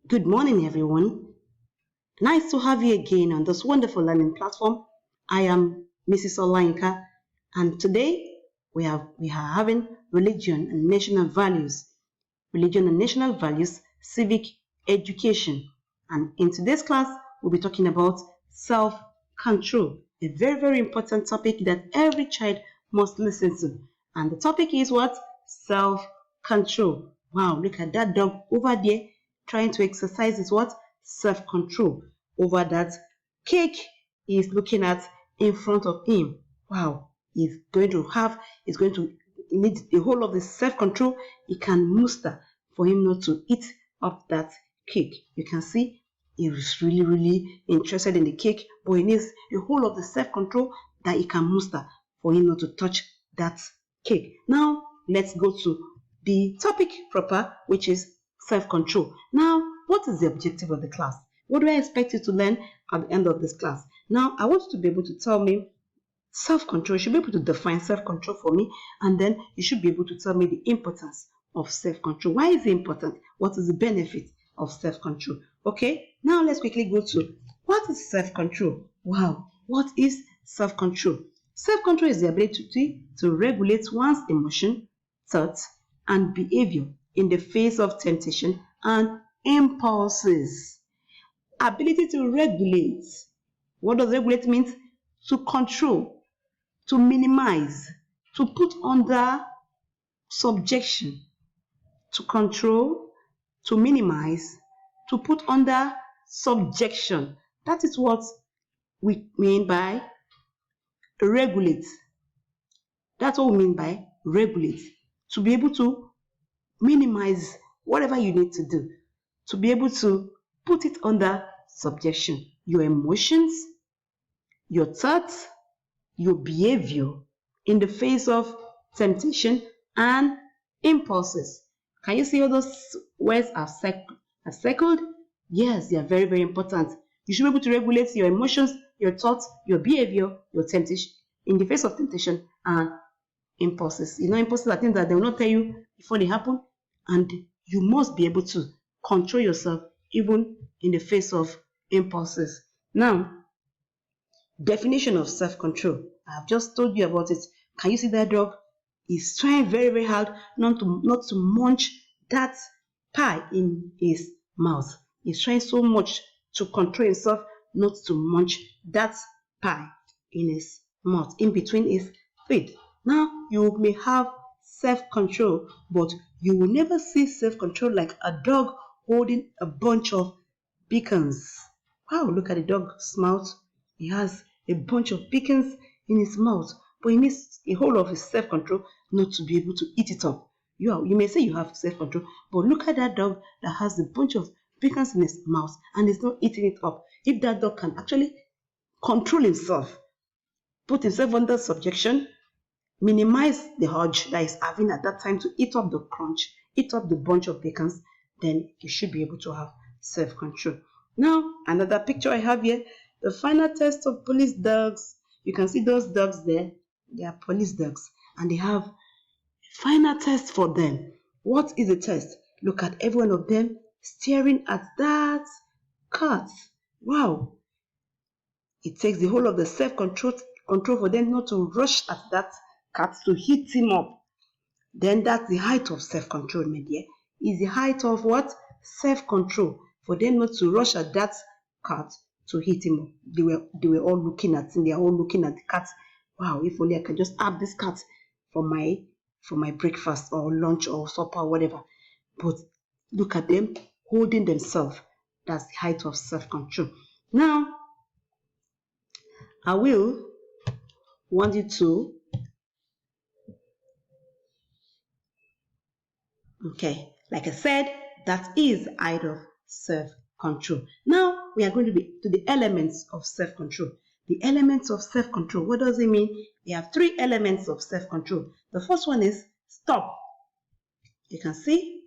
Good morning, everyone. Nice to have you again on this wonderful learning platform. I am Mrs. Olanka, and today we are having religion and national values, civic education. And in today's class, we'll be talking about self-control, a very important topic that every child must listen to. And the topic is what? Self-control. Wow, look at that dog over there trying to exercise his what? Self-control over that cake he's looking at in front of him. Wow, he's going to need a whole of the self-control he can muster for him not to eat up that cake. You can see he is really interested in the cake, but he needs a whole of the self-control that he can muster for him not to touch that cake. Now, let's go to the topic proper, which is self-control. Now, what is the objective of the class? What do I expect you to learn at the end of this class? Now, I want you to be able to tell me self-control. You should be able to define self-control for me, and then you should be able to tell me the importance of self-control. Why is it important? What is the benefit of self-control? Okay, now let's quickly go to what is self-control? Wow, what is self-control? Self-control is the ability to regulate one's emotion, thoughts, and behavior in the face of temptation and impulses. Ability to regulate. What does regulate mean? To control, to minimize, to put under subjection, to control, to minimize, to put under subjection. That is what we mean by regulate. That's what we mean by regulate. To be able to minimize whatever you need to do, to be able to put it under subjection. Your emotions, your thoughts, your behavior in the face of temptation and impulses. Can you see all those words are circled? Yes, they are very important. You should be able to regulate your emotions, your thoughts, your behavior, your temptation in the face of temptation and impulses. Impulses are things that they will not tell you before they happen, and you must be able to control yourself even in the face of impulses. Now, definition of self-control. I've just told you about it. Can you see that dog? He's trying very hard not to munch that pie in his mouth. He's trying so much to control himself not to munch that pie in his mouth, in between his teeth. Now, you may have self-control, but you will never see self-control like a dog holding a bunch of beacons. Wow, look at the dog's mouth. He has a bunch of beacons in his mouth, but he needs a whole of his self-control not to be able to eat it up. You may say you have self-control, but look at that dog that has a bunch of beacons in his mouth and is not eating it up. If that dog can actually control himself, put himself under subjection, minimize the urge that he's having at that time to eat up the crunch, eat up the bunch of beacons, then you should be able to have self-control. Now, another picture I have here, the final test of police dogs. You can see those dogs there. They are police dogs, and they have final test for them. What is the test? Look at every one of them staring at that cat. Wow. It takes the whole of the self-control for them not to rush at that cat to hit him up. Then that's the height of self-control, my dear. Is the height of what? Self-control. For them not to rush at that cat to hit him up. They were all looking at him. They are all looking at the cat. Wow, if only I can just have this cat for my breakfast or lunch or supper or whatever. But look at them holding themselves. That's the height of self-control. Now, I will want you to, okay, like I said, that is the height of self-control. Now, we are going to be to the elements of self-control. The elements of self-control, what does it mean? We have three elements of self-control. The first one is stop. You can see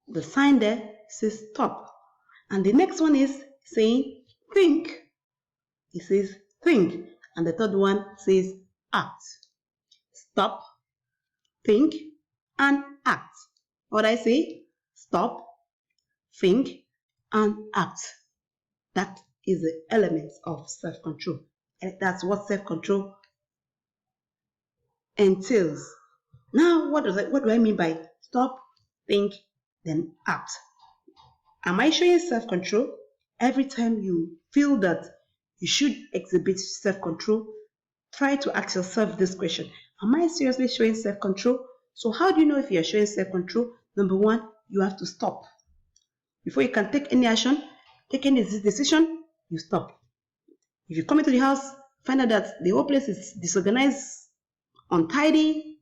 the sign there says stop. And the next one is saying think. It says think. And the third one says act. Stop, think, and act. What I say? Stop, think, and act. That is the element of self-control. And that's what self-control entails. Now, what do I mean by stop, think, then act? Am I showing self-control? Every time you feel that you should exhibit self-control, try to ask yourself this question. Am I seriously showing self-control? So how do you know if you are showing self-control? Number one, you have to stop. Before you can take any action, take any decision, you stop. If you come into the house, find out that the whole place is disorganized, untidy,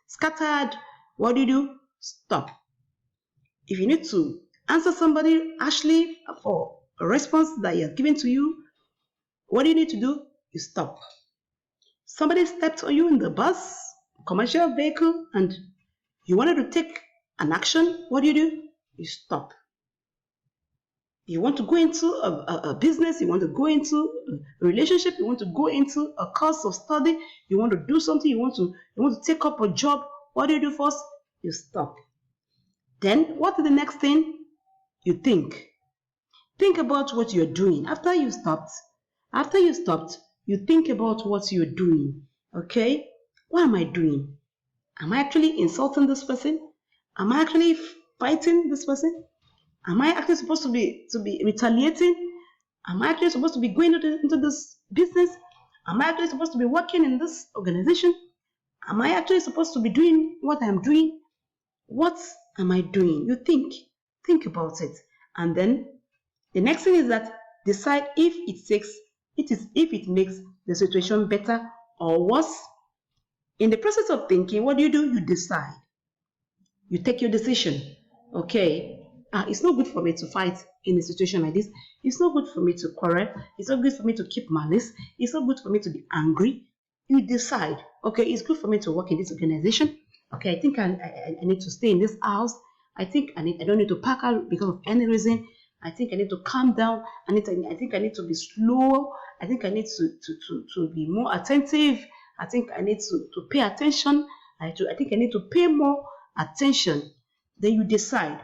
scattered, what do? Stop. If you need to answer somebody harshly for a response that he has given to you, what do you need to do? You stop. Somebody stepped on you in the bus, commercial vehicle, and you wanted to take an action, what do? You stop. You want to go into a business, you want to go into a relationship, you want to go into a course of study, you want to do something, you want to take up a job, what do first? You stop. Then what is the next thing? You think. Think about what you're doing. After you stopped, you think about what you're doing. Okay? What am I doing? Am I actually insulting this person? Am I actually fighting this person? Am I actually supposed to be retaliating? Am I actually supposed to be going into this business? Am I actually supposed to be working in this organization? Am I actually supposed to be doing what I'm doing? What am I doing? You think about it. And then the next thing is that decide if it makes the situation better or worse. In the process of thinking, what do? You decide. You take your decision. Okay, it's not good for me to fight in a situation like this. It's not good for me to quarrel. It's not good for me to keep malice. It's not good for me to be angry. You decide. Okay, it's good for me to work in this organization. Okay, I think I need to stay in this house. I think I don't need to pack out because of any reason. I think I need to calm down. I think I need to be slow. I think I need to be more attentive. I think I need to pay attention. I think I need to pay more attention. Then you decide,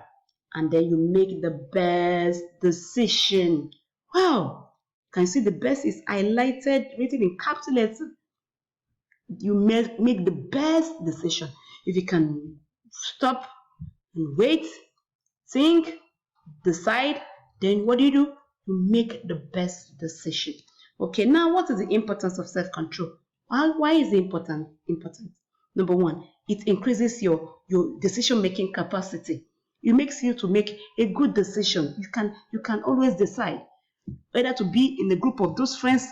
and then you make the best decision. Wow! Can you see the best is highlighted, written in capital letters? You make the best decision. If you can stop and wait, think, decide, then what do? You make the best decision. Okay, now what is the importance of self-control? Why is it important? Number one, it increases your decision-making capacity. It makes you to make a good decision. You can always decide whether to be in a group of those friends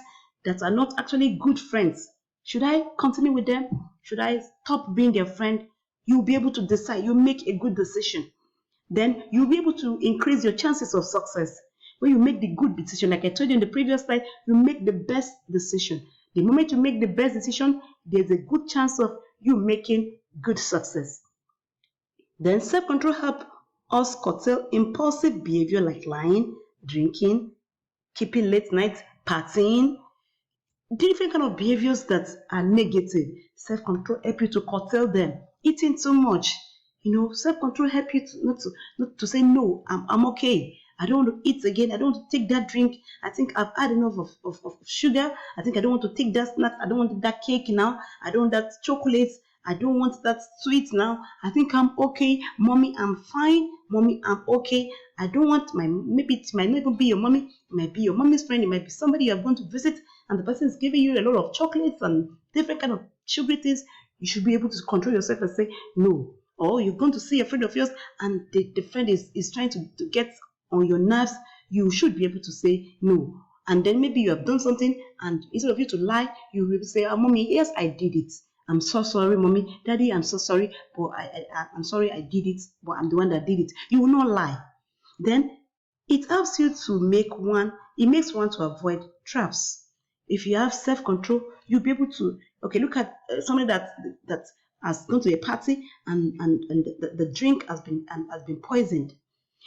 that are not actually good friends. Should I continue with them? Should I stop being their friend? You'll be able to decide. You make a good decision. Then you'll be able to increase your chances of success. When you make the good decision, like I told you in the previous slide, you make the best decision. The moment you make the best decision, there's a good chance of you making good success. Then self-control helps us curtail impulsive behavior like lying, drinking, keeping late night, partying, different kind of behaviors that are negative. Self-control helps you to curtail them. Eating too much, self-control helps you not to say no. I'm okay. I don't want to eat again. I don't want to take that drink. I think I've had enough of sugar. I think I don't want to take that snack. I don't want that cake now. I don't want that chocolate. I don't want that sweet now. I think I'm okay. Mommy, I'm fine. Mommy, I'm okay. I don't want maybe it might not even be your mommy. It might be your mommy's friend. It might be somebody you're going to visit and the person is giving you a lot of chocolates and different kind of sugary things. You should be able to control yourself and say no. Or you're going to see a friend of yours and the friend is trying to get on your nerves. You should be able to say no. And then maybe you have done something and instead of you to lie, you will say, mommy, yes, I did it. I'm so sorry, mommy. Daddy, I'm so sorry, but I'm sorry I did it, but I'm the one that did it. You will not lie. Then it helps you to makes one to avoid traps. If you have self-control, you'll be able to, look at somebody that has gone to a party and the drink has been poisoned.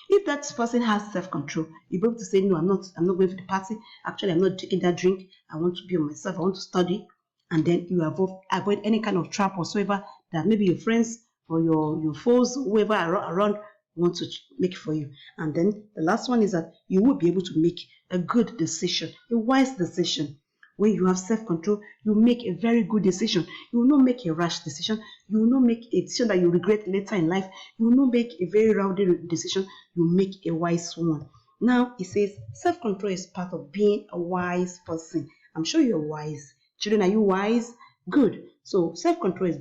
If that person has self-control, you'll be able to say, no, I'm not going for the party. Actually, I'm not taking that drink. I want to be on myself. I want to study. And then you avoid any kind of trap whatsoever that maybe your friends or your foes, whoever are around, want to make for you. And then the last one is that you will be able to make a good decision, a wise decision. When you have self-control, you make a very good decision. You will not make a rash decision. You will not make a decision that you regret later in life. You will not make a very rowdy decision. You make a wise one. Now it says self-control is part of being a wise person. I'm sure you're wise. Children, are you wise? Good. So self-control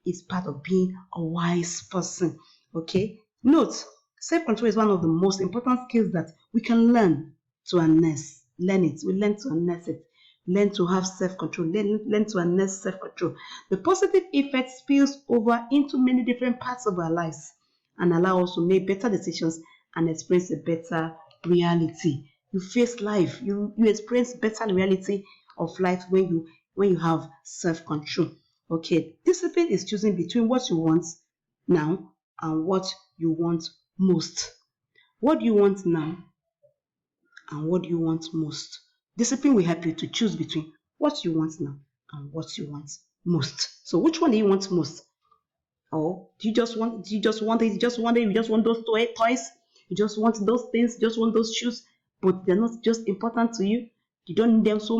is part of being a wise person. Okay. Note, self-control is one of the most important skills that we can learn to harness. Learn it. We learn to harness it. Learn to have self-control. Learn to harness self-control. The positive effect spills over into many different parts of our lives and allow us to make better decisions and experience a better reality. You face life. You experience better reality of life when you have self-control. Okay, discipline is choosing between what you want now and what you want most. What do you want now and what do you want most? Discipline will help you to choose between what you want now and what you want most. So which one do you want most? Or do you just want it? You just want those toys? You just want those things, you just want those shoes, but they're not just important to you. You don't need them so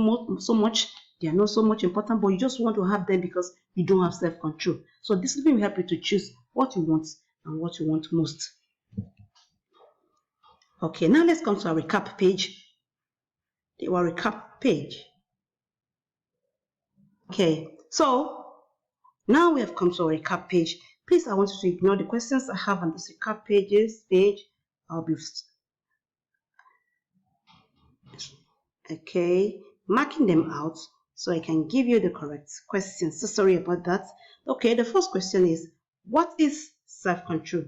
much. They are not so much important, but you just want to have them because you don't have self-control. So discipline will help you to choose what you want and what you want most. Okay, now let's come to our recap page. Our recap page. Okay, so now we have come to our recap page. Please, I want you to ignore the questions I have on this recap page. I'll be marking them out so I can give you the correct questions. So sorry about that. Okay, the first question is, what is self-control?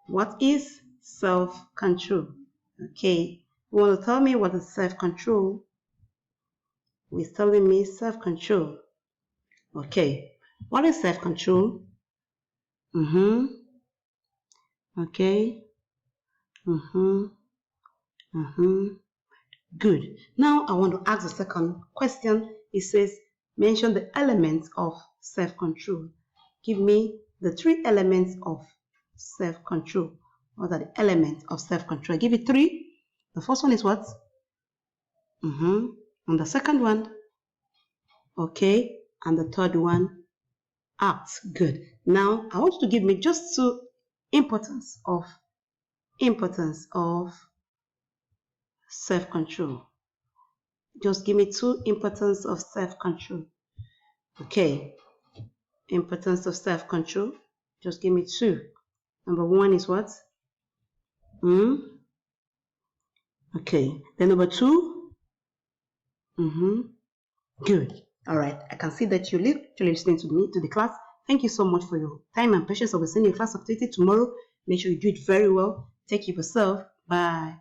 What is self-control? Okay, you want to tell me what is self-control? Who is telling me self-control? Okay, what is self-control? Okay. Good. Now I want to ask the second question. It says, mention the elements of self-control. Give me the 3 elements of self-control. What are the elements of self-control? I give you 3. The first one is what? And the second one? Okay. And the third one? Act. Good. Now I want you to give me just 2 importance of self-control. Just give me 2 importance of self-control. Okay. Importance of self-control. Just give me 2. Number 1 is what? Okay. Then number 2? Good. All right. I can see that you're listening to me, to the class. Thank you so much for your time and patience. I will send you a class activity tomorrow. Make sure you do it very well. Take care of yourself. Bye.